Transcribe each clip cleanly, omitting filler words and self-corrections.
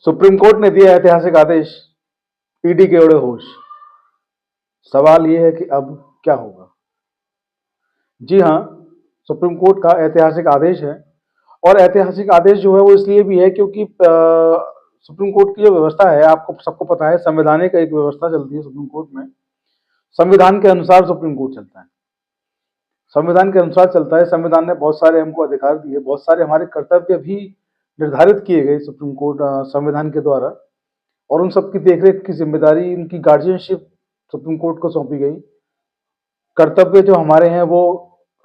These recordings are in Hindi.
सुप्रीम कोर्ट ने दिया ऐतिहासिक आदेश, ईडी के उड़े होश। सवाल यह है कि अब क्या होगा। जी हाँ, सुप्रीम कोर्ट का ऐतिहासिक आदेश है और ऐतिहासिक आदेश जो है वो इसलिए भी है क्योंकि सुप्रीम कोर्ट की जो व्यवस्था है, आपको सबको पता है, संवैधानिक एक व्यवस्था चलती है सुप्रीम कोर्ट में। संविधान के अनुसार सुप्रीम कोर्ट चलता है, संविधान के अनुसार चलता है। संविधान ने बहुत सारे हमको अधिकार दिए, बहुत सारे हमारे कर्तव्य भी निर्धारित किए गए सुप्रीम कोर्ट संविधान के द्वारा, और उन सब की देखरेख की जिम्मेदारी, उनकी गार्जियनशिप सुप्रीम कोर्ट को सौंपी गई। कर्तव्य जो हमारे हैं वो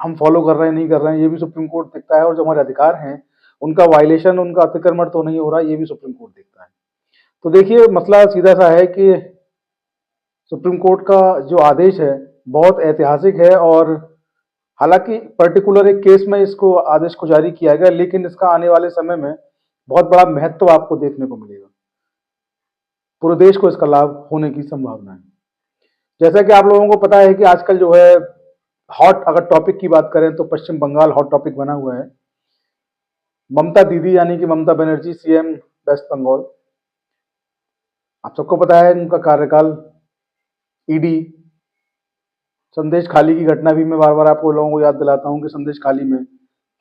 हम फॉलो कर रहे हैं नहीं कर रहे हैं ये भी सुप्रीम कोर्ट देखता है, और जो हमारे अधिकार हैं उनका वायलेशन, उनका अतिक्रमण तो नहीं हो रहा, ये भी सुप्रीम कोर्ट देखता है। तो देखिए, मसला सीधा सा है कि सुप्रीम कोर्ट का जो आदेश है बहुत ऐतिहासिक है, और हालांकि पर्टिकुलर एक केस में इसको आदेश को जारी किया गया, लेकिन इसका आने वाले समय में बहुत बड़ा महत्व आपको देखने को मिलेगा। पूरे देश को इसका लाभ होने की संभावना है। जैसा कि आप लोगों को पता है कि आजकल जो है हॉट, अगर टॉपिक की बात करें तो पश्चिम बंगाल हॉट टॉपिक बना हुआ है। ममता दीदी यानी कि ममता बनर्जी, सीएम वेस्ट बंगाल, आप सबको पता है उनका कार्यकाल, ईडी, संदेश खाली की घटना भी मैं बार बार आपको लोगों को याद दिलाता हूं कि संदेश खाली में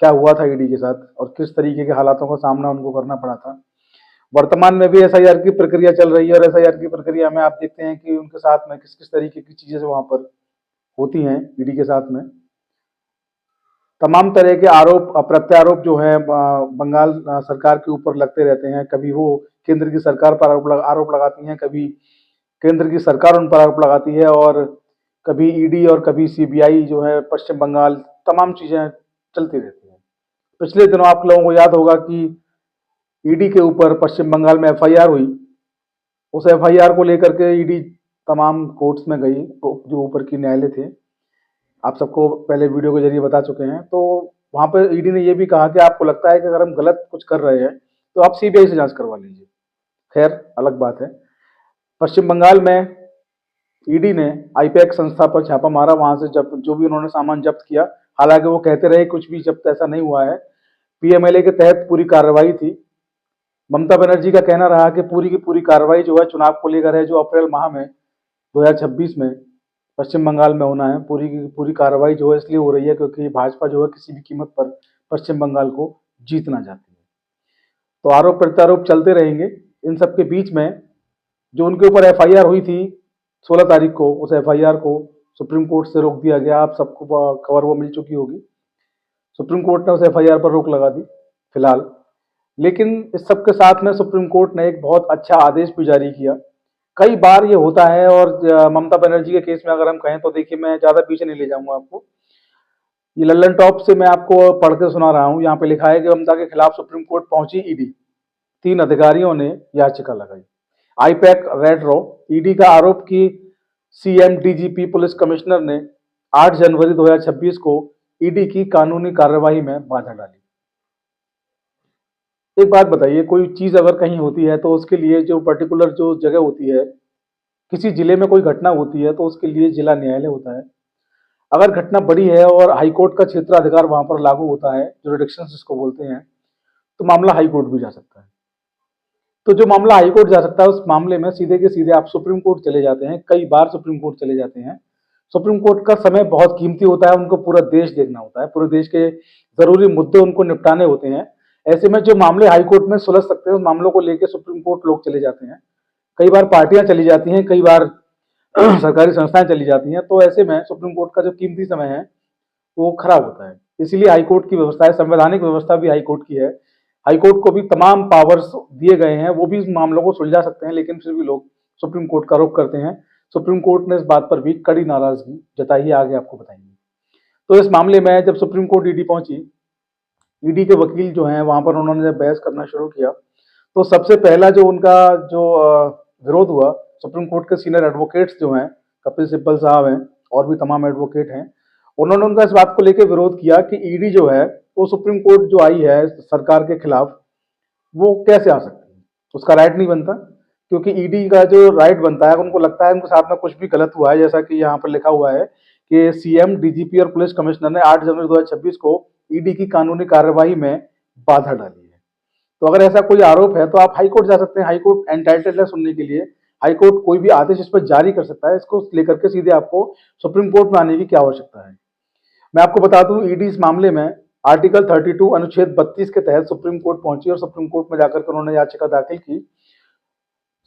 क्या हुआ था ईडी के साथ और किस तरीके के हालातों का सामना उनको करना पड़ा था। वर्तमान में भी एसआईआर की प्रक्रिया चल रही है, और एसआईआर की प्रक्रिया में आप देखते हैं कि उनके साथ में किस किस तरीके की चीजें वहां पर होती हैं। ईडी के साथ में तमाम तरह के आरोप प्रत्यारोप जो है बंगाल सरकार के ऊपर लगते रहते हैं। कभी वो केंद्र की सरकार पर आरोप लगाती हैं, कभी केंद्र की सरकार उन पर आरोप लगाती है, और कभी ईडी और कभी सीबीआई जो है पश्चिम बंगाल, तमाम चीजें चलती रहती हैं। पिछले दिनों आप लोगों को याद होगा कि ईडी के ऊपर पश्चिम बंगाल में एफआईआर हुई। उस एफआईआर को लेकर के ईडी तमाम कोर्ट्स में गई, जो ऊपर की न्यायालय थे, आप सबको पहले वीडियो के जरिए बता चुके हैं। तो वहां पर ईडी ने यह भी कहा कि आपको लगता है कि अगर हम गलत कुछ कर रहे हैं तो आप सीबीआई से जांच करवा लीजिए। खैर, अलग बात है। पश्चिम बंगाल में ईडी ने आईपैक संस्था पर छापा मारा, वहां से जब जो भी उन्होंने सामान जब्त किया, हालांकि वो कहते रहे कुछ भी जब्त ऐसा नहीं हुआ है, पीएमएलए के तहत पूरी कार्रवाई थी। ममता बनर्जी का कहना रहा कि पूरी की पूरी कार्रवाई जो है चुनाव को लेकर है, जो अप्रैल माह में 2026 में पश्चिम बंगाल में होना है। पूरी की पूरी कार्रवाई जो है इसलिए हो रही है क्योंकि भाजपा जो है किसी भी कीमत पर पश्चिम बंगाल को जीतना चाहती है। तो आरोप प्रत्यारोप चलते रहेंगे। इन सब के बीच में जो उनके ऊपर एफआईआर हुई थी 16 तारीख को, उस एफआईआर को सुप्रीम कोर्ट से रोक दिया गया। आप सबको खबर वो मिल चुकी होगी। सुप्रीम कोर्ट ने उस एफआईआर पर रोक लगा दी फिलहाल। लेकिन इस सब के साथ में सुप्रीम कोर्ट ने एक बहुत अच्छा आदेश भी जारी किया। कई बार ये होता है, और ममता बनर्जी के केस में अगर हम कहें तो देखिए, मैं ज्यादा पीछे नहीं ले जाऊंगा आपको। ये लल्लन टॉप से मैं आपको पढ़ के सुना रहा हूं। यहाँ पे लिखा है कि ममता के खिलाफ सुप्रीम कोर्ट पहुंची ईडी, 3 अधिकारियों ने याचिका लगाई। आईपैक रेड रॉ, ईडी का आरोप की सीएम डीजीपी पुलिस कमिश्नर ने 8 जनवरी 2026 को ईडी की कानूनी कार्यवाही में बाधा डाली। एक बात बताइए, कोई चीज अगर कहीं होती है तो उसके लिए जो पर्टिकुलर जो जगह होती है, किसी जिले में कोई घटना होती है तो उसके लिए जिला न्यायालय होता है। अगर घटना बड़ी है और हाईकोर्ट का क्षेत्राधिकार वहां पर लागू होता है, जुरिडिक्शन जिसको बोलते हैं, तो मामला हाईकोर्ट भी जा सकता है। तो जो मामला हाईकोर्ट जा सकता है उस मामले में सीधे के सीधे आप सुप्रीम कोर्ट चले जाते हैं। कई बार सुप्रीम कोर्ट चले जाते हैं। सुप्रीम कोर्ट का समय बहुत कीमती होता है, उनको पूरा देश देखना होता है, पूरे देश के जरूरी मुद्दे उनको निपटाने होते हैं। ऐसे में जो मामले हाईकोर्ट में सुलझ सकते हैं उस मामलों को लेकर सुप्रीम कोर्ट लोग चले जाते हैं। कई बार पार्टियां चली जाती हैं, कई बार सरकारी संस्थाएं चली जाती हैं। तो ऐसे में सुप्रीम कोर्ट का जो कीमती समय है वो खराब होता है। इसीलिए हाईकोर्ट की व्यवस्था है, संवैधानिक व्यवस्था भी हाईकोर्ट की है। हाईकोर्ट को भी तमाम पावर्स दिए गए हैं, वो भी इस मामलों को सुलझा सकते हैं, लेकिन फिर भी लोग सुप्रीम कोर्ट का रुख करते हैं। सुप्रीम कोर्ट ने इस बात पर भी कड़ी नाराजगी जताई है, आगे आपको बताएंगे। तो इस मामले में जब सुप्रीम कोर्ट ईडी पहुंची, ईडी के वकील जो हैं वहां पर उन्होंने जब बहस करना शुरू किया, तो सबसे पहला जो उनका जो विरोध हुआ, सुप्रीम कोर्ट के सीनियर एडवोकेट्स जो हैं, कपिल सिब्बल साहब हैं और भी तमाम एडवोकेट हैं, उन्होंने उनका इस बात को लेकर विरोध किया कि ईडी जो है वो सुप्रीम कोर्ट जो आई है सरकार के खिलाफ, वो कैसे आ सकती है, उसका राइट नहीं बनता। क्योंकि ईडी का जो राइट बनता है, उनको लगता है उनके साथ में कुछ भी गलत हुआ है, जैसा कि यहाँ पर लिखा हुआ है कि सीएम, डीजीपी और पुलिस कमिश्नर ने 8 जनवरी 2026 को ईडी की कानूनी कार्यवाही में बाधा डाली है। तो अगर ऐसा कोई आरोप है तो आप हाई कोर्ट जा सकते हैं, हाई कोर्ट एंटाइटल्ड है सुनने के लिए। हाई कोर्ट कोई भी आदेश इस पर जारी कर सकता है, इसको लेकर के सीधे आपको सुप्रीम कोर्ट में आने की क्या आवश्यकता है। मैं आपको बता दूं, ईडी इस मामले में आर्टिकल 32 अनुच्छेद 32 के तहत सुप्रीम कोर्ट पहुंची और सुप्रीम कोर्ट में जाकर के उन्होंने याचिका दाखिल की।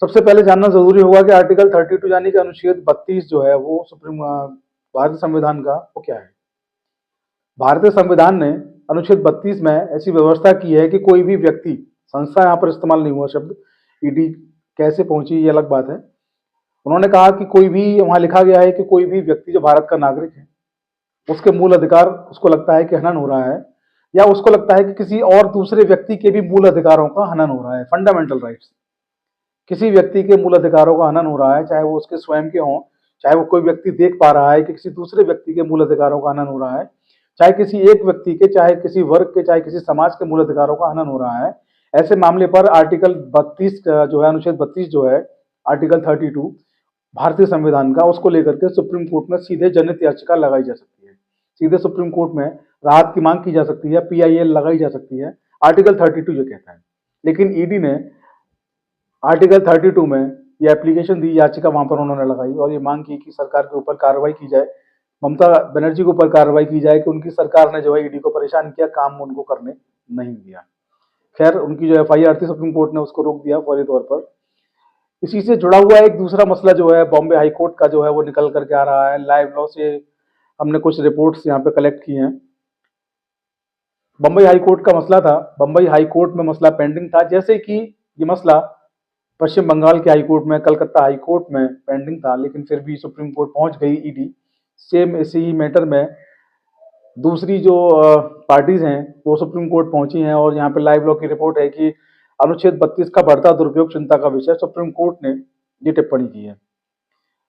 सबसे पहले जानना जरूरी होगा कि आर्टिकल 32 यानी कि अनुच्छेद 32 जो है वो भारतीय संविधान का वो क्या है। भारतीय संविधान ने अनुच्छेद 32 में ऐसी व्यवस्था की है कि कोई भी व्यक्ति, संस्था यहाँ पर इस्तेमाल नहीं हुआ शब्द, ईडी कैसे पहुंची ये अलग बात है। उन्होंने कहा कि कोई भी, वहां लिखा गया है कि कोई भी व्यक्ति जो भारत का नागरिक है, उसके मूल अधिकार उसको लगता है कि हनन हो रहा है, या उसको लगता है कि किसी और दूसरे व्यक्ति के भी मूल अधिकारों का हनन हो रहा है, फंडामेंटल राइट्स, किसी व्यक्ति के मूल अधिकारों का हनन हो रहा है, चाहे वो उसके स्वयं के हों, चाहे वो कोई व्यक्ति देख पा रहा है कि किसी दूसरे व्यक्ति के मूल अधिकारों का हनन हो रहा है, चाहे किसी एक व्यक्ति के, चाहे किसी वर्ग के, चाहे किसी समाज के मूल अधिकारों का हनन हो रहा है, ऐसे मामले पर आर्टिकल 32 जो है, अनुच्छेद 32 जो है, आर्टिकल 32 भारतीय संविधान का, उसको लेकर के सुप्रीम कोर्ट में सीधे जनहित याचिका लगाई जा सकती है। सीधे सुप्रीम कोर्ट में राहत की मांग की जा सकती है, PIL लगाई जा सकती है, आर्टिकल 32 जो कहता है। लेकिन ईडी ने आर्टिकल 32 में ये एप्लीकेशन दी, याचिका वहां पर उन्होंने लगाई और ये मांग की कि सरकार के ऊपर कार्रवाई की जाए, ममता बनर्जी के ऊपर कार्रवाई की जाए कि उनकी सरकार ने जो है ईडी को परेशान किया, काम उनको करने नहीं दिया। खैर, उनकी जो FIR थी सुप्रीम कोर्ट ने उसको रोक दिया फौरी तौर पर। इसी से जुड़ा हुआ एक दूसरा मसला जो है बॉम्बे हाई कोर्ट का जो है वो निकल करके आ रहा है। लाइव लॉ से हमने कुछ रिपोर्ट्स यहाँ पे कलेक्ट की हैं। बम्बई हाई कोर्ट का मसला था, बम्बई हाई कोर्ट में मसला पेंडिंग था, जैसे कि ये मसला पश्चिम बंगाल के हाई कोर्ट में, कलकत्ता हाई कोर्ट में पेंडिंग था, लेकिन फिर भी सुप्रीम कोर्ट पहुंच गई ईडी। सेम इसी ही मैटर में दूसरी जो पार्टीज हैं वो सुप्रीम कोर्ट पहुंची हैं और यहाँ पे लाइव लॉ की रिपोर्ट है कि अनुच्छेद 32 का बढ़ता दुरुपयोग चिंता का विषय। सुप्रीम कोर्ट ने ये टिप्पणी की है।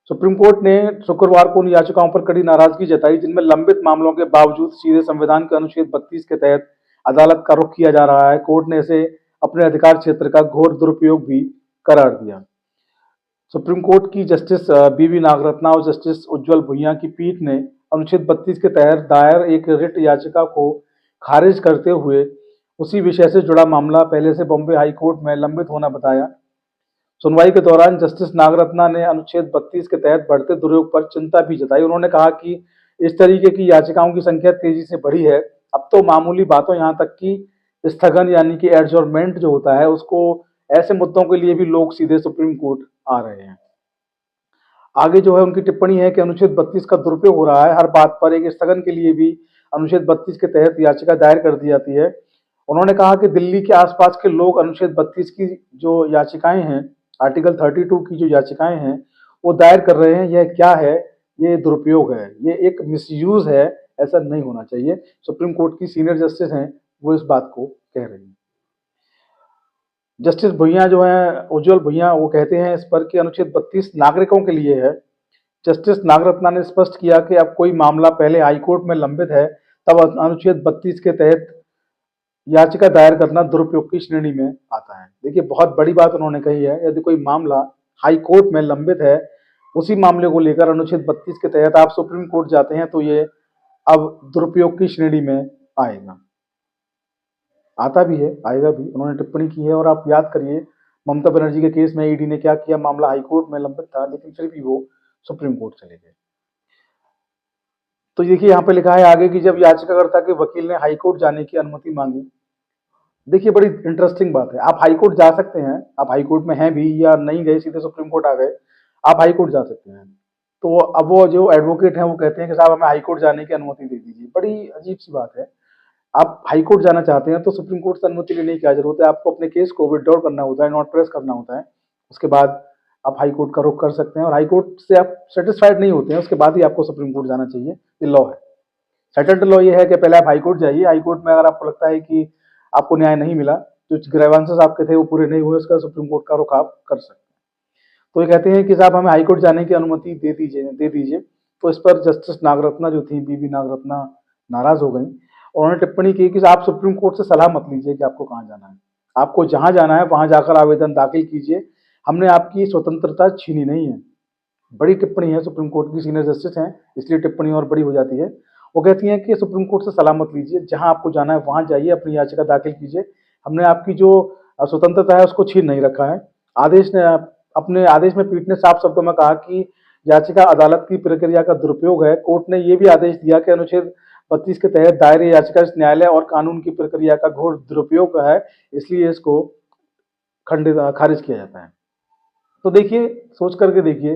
सुप्रीम कोर्ट ने शुक्रवार को उन याचिकाओं पर कड़ी नाराजगी जताई जिनमें लंबित मामलों के बावजूद सीधे संविधान के अनुच्छेद 32 के तहत अदालत का रुख किया जा रहा है। कोर्ट ने इसे अपने अधिकार क्षेत्र का घोर दुरुपयोग भी करार दिया। सुप्रीम कोर्ट की जस्टिस BV नागरत्ना और जस्टिस उज्जवल भुइयां की पीठ ने अनुच्छेद 32 के तहत दायर एक रिट याचिका को खारिज करते हुए उसी विषय से जुड़ा मामला पहले से बॉम्बे हाई कोर्ट में लंबित होना बताया। सुनवाई के दौरान जस्टिस नागरत्ना ने अनुच्छेद 32 के तहत बढ़ते दुरुपयोग पर चिंता भी जताई। उन्होंने कहा कि इस तरीके की याचिकाओं की संख्या तेजी से बढ़ी है। अब तो मामूली बातों, यहाँ तक कि स्थगन यानी कि एडजॉर्नमेंट जो होता है उसको, ऐसे मुद्दों के लिए भी लोग सीधे सुप्रीम कोर्ट आ रहे हैं। आगे जो है उनकी टिप्पणी है कि अनुच्छेद 32 का दुरुपयोग हो रहा है। हर बात पर एक स्थगन के लिए भी अनुच्छेद 32 के तहत याचिका दायर कर दी जाती है। उन्होंने कहा कि दिल्ली के आसपास के लोग अनुच्छेद 32 की जो याचिकाएं हैं, आर्टिकल 32 की जो याचिकाएं हैं वो दायर कर रहे हैं। यह क्या है? ये दुरुपयोग है, ये एक मिसयूज है, ऐसा नहीं होना चाहिए। सुप्रीम कोर्ट की सीनियर जस्टिस हैं वो इस बात को कह रही हैं। जस्टिस भुइयां जो हैं, उज्जवल भुइयां, वो कहते हैं इस पर कि अनुच्छेद 32 नागरिकों के लिए है। जस्टिस नागरत्ना ने स्पष्ट किया कि अब कोई मामला पहले हाईकोर्ट में लंबित है तब अनुच्छेद 32 के तहत याचिका दायर करना दुरुपयोग की श्रेणी में आता है। देखिए, बहुत बड़ी बात उन्होंने कही है। यदि कोई मामला हाई कोर्ट में लंबित है, उसी मामले को लेकर अनुच्छेद 32 के तहत आप सुप्रीम कोर्ट जाते हैं तो ये अब दुरुपयोग की श्रेणी में आएगा, आता भी है, आएगा भी। उन्होंने टिप्पणी की है। और आप याद करिए ममता बनर्जी के केस में ईडी ने क्या किया, मामला हाई कोर्ट में लंबित था लेकिन फिर भी वो सुप्रीम कोर्ट चले गए। तो देखिए यहाँ पे लिखा है आगे कि जब याचिकाकर्ता के वकील ने हाई कोर्ट जाने की अनुमति मांगी। देखिए, बड़ी इंटरेस्टिंग बात है। आप हाई कोर्ट जा सकते हैं, आप हाई कोर्ट में हैं भी या नहीं गए, सीधे सुप्रीम कोर्ट आ गए, आप हाई कोर्ट जा सकते हैं। तो अब वो जो एडवोकेट हैं वो कहते हैं कि साहब हमें हाई कोर्ट जाने की अनुमति दे दीजिए। बड़ी अजीब सी बात है। आप हाई कोर्ट जाना चाहते हैं तो सुप्रीम कोर्ट से अनुमति लेने की क्या जरूरत है? आपको अपने केस को विड्रॉ करना होता है, नॉट प्रेस करना होता है, उसके बाद आप हाई कोर्ट का रुख कर सकते हैं। और हाई कोर्ट से आप सेटिस्फाइड नहीं होते हैं उसके बाद ही आपको सुप्रीम कोर्ट जाना चाहिए। ये लॉ है। सेटल्ड लॉ ये है कि पहले आप हाई कोर्ट जाइए, हाई कोर्ट में अगर आपको लगता है कि आपको न्याय नहीं मिला, जो ग्रीवेंसेस आपके थे वो पूरे नहीं हुए, उसका सुप्रीम कोर्ट का रुख आप कर सकते हैं। तो ये कहते हैं कि साहब हमें हाई कोर्ट जाने की अनुमति दे दीजिए। तो इस पर जस्टिस नागरत्ना जो थी, BV नागरत्ना, नाराज हो गई। उन्होंने टिप्पणी की कि आप सुप्रीम कोर्ट से सलाह मत लीजिए कि आपको कहाँ जाना है। आपको जहां जाना है वहां जाकर आवेदन दाखिल कीजिए, हमने आपकी स्वतंत्रता छीनी नहीं है। बड़ी टिप्पणी है, सुप्रीम कोर्ट की सीनियर जस्टिस हैं इसलिए टिप्पणी और बड़ी हो जाती है। वो कहती हैं कि सुप्रीम कोर्ट से सलाह मत लीजिए, जहां आपको जाना है वहां जाइए, अपनी याचिका दाखिल कीजिए, हमने आपकी जो स्वतंत्रता है उसको छीन नहीं रखा है। आदेश ने अपने आदेश में पीठ ने साफ शब्दों में कहा कि याचिका अदालत की प्रक्रिया का दुरुपयोग है। कोर्ट ने यह भी आदेश दिया कि अनुच्छेद 32 के तहत दायर याचिका इस न्यायालय और कानून की प्रक्रिया का घोर दुरुपयोग है, इसलिए इसको खंडित खारिज किया जाता है। तो देखिए, सोच करके देखिए,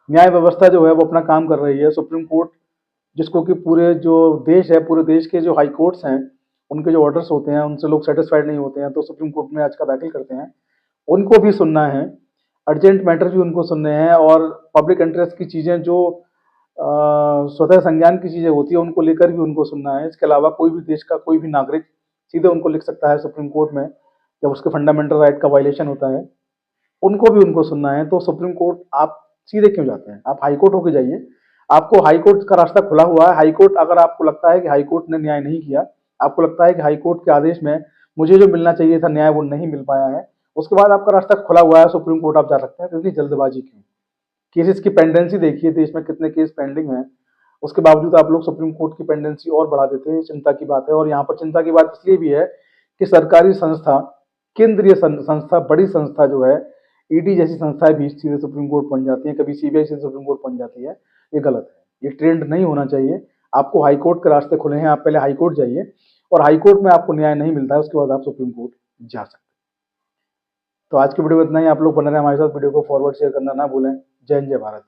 न्याय व्यवस्था जो है वो अपना काम कर रही है। सुप्रीम कोर्ट, जिसको कि पूरे जो देश है, पूरे देश के जो हाई कोर्ट्स हैं, उनके जो ऑर्डर्स होते हैं उनसे लोग सेटिस्फाइड नहीं होते हैं तो सुप्रीम कोर्ट में याचिका दाखिल करते हैं। उनको भी सुनना है, अर्जेंट मैटर भी उनको सुनने हैं, और पब्लिक इंटरेस्ट की चीज़ें जो स्वतः संज्ञान की चीज़ें होती है उनको लेकर भी उनको सुनना है। इसके अलावा कोई भी देश का कोई भी नागरिक सीधे उनको लिख सकता है सुप्रीम कोर्ट में जब उसके फंडामेंटल राइट का वायलेशन होता है, उनको भी उनको सुनना है। तो सुप्रीम कोर्ट आप सीधे क्यों जाते हैं? आप हाई कोर्ट होके जाइए। आपको हाई कोर्ट का रास्ता खुला हुआ है। हाई कोर्ट, अगर आपको लगता है कि हाई कोर्ट ने न्याय नहीं किया, आपको लगता है कि हाई कोर्ट के आदेश में मुझे जो मिलना चाहिए था न्याय वो नहीं मिल पाया है, उसके बाद आपका रास्ता खुला हुआ है, सुप्रीम कोर्ट आप जा सकते हैं। तो इतनी जल्दबाजी क्यों? केसेस की पेंडेंसी देखिए, देश में कितने केस पेंडिंग हैं, उसके बावजूद आप लोग सुप्रीम कोर्ट की पेंडेंसी और बढ़ा देते हैं। चिंता की बात है। और यहाँ पर चिंता की बात इसलिए भी है कि सरकारी संस्था, केंद्रीय संस्था, बड़ी संस्था जो है, ईडी जैसी संस्थाएं भी सीधे सुप्रीम कोर्ट पहुंच जाती हैं, कभी सीबीआई से सुप्रीम कोर्ट पहुंच जाती है। ये गलत है, ये ट्रेंड नहीं होना चाहिए। आपको हाई कोर्ट के रास्ते खुले हैं, आप पहले हाई कोर्ट जाइए, और हाई कोर्ट में आपको न्याय नहीं मिलता है उसके बाद आप सुप्रीम कोर्ट जा सकते हैं। तो आज की वीडियो में इतना ही। आप लोग बने रहे हमारे साथ, वीडियो को फॉरवर्ड शेयर करना ना भूलें। जय हिंद, जय भारत।